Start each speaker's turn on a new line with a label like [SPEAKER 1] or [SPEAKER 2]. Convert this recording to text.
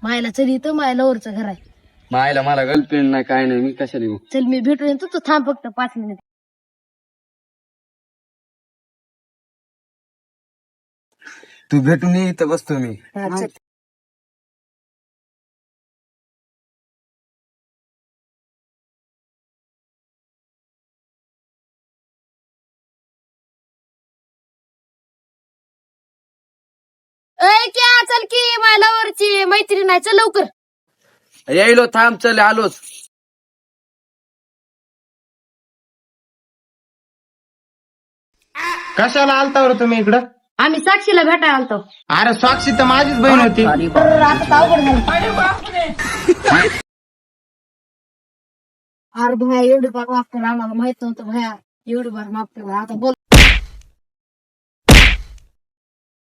[SPEAKER 1] मायला चल इथं मायला वरचं घर आहे.
[SPEAKER 2] मायला मला गर्लफ्रेंड नाही काय नाही, मी कशाला येऊ.
[SPEAKER 1] चल मी भेटून येतो, तू थांब फक्त 5 मिनिट.
[SPEAKER 2] तू भेटून ये, इथं बसतो मी.
[SPEAKER 1] चल. क्या चल की मायला वरची मैत्रीण आहे, चल लवकर.
[SPEAKER 2] यायलो, थांब, चल आलोच.
[SPEAKER 3] कशाला आलता बरं तुम्ही इकडं?
[SPEAKER 1] आम्ही साक्षीला भेटायला आलतो.
[SPEAKER 3] अरे साक्षी तर माझीच बहीण होती.
[SPEAKER 1] तर आता तर अवघड झालं. अरे भया एवढी बार माफ कर, आम्हाला माहित नव्हतं भया एवढी बार माफ कर. आता बोल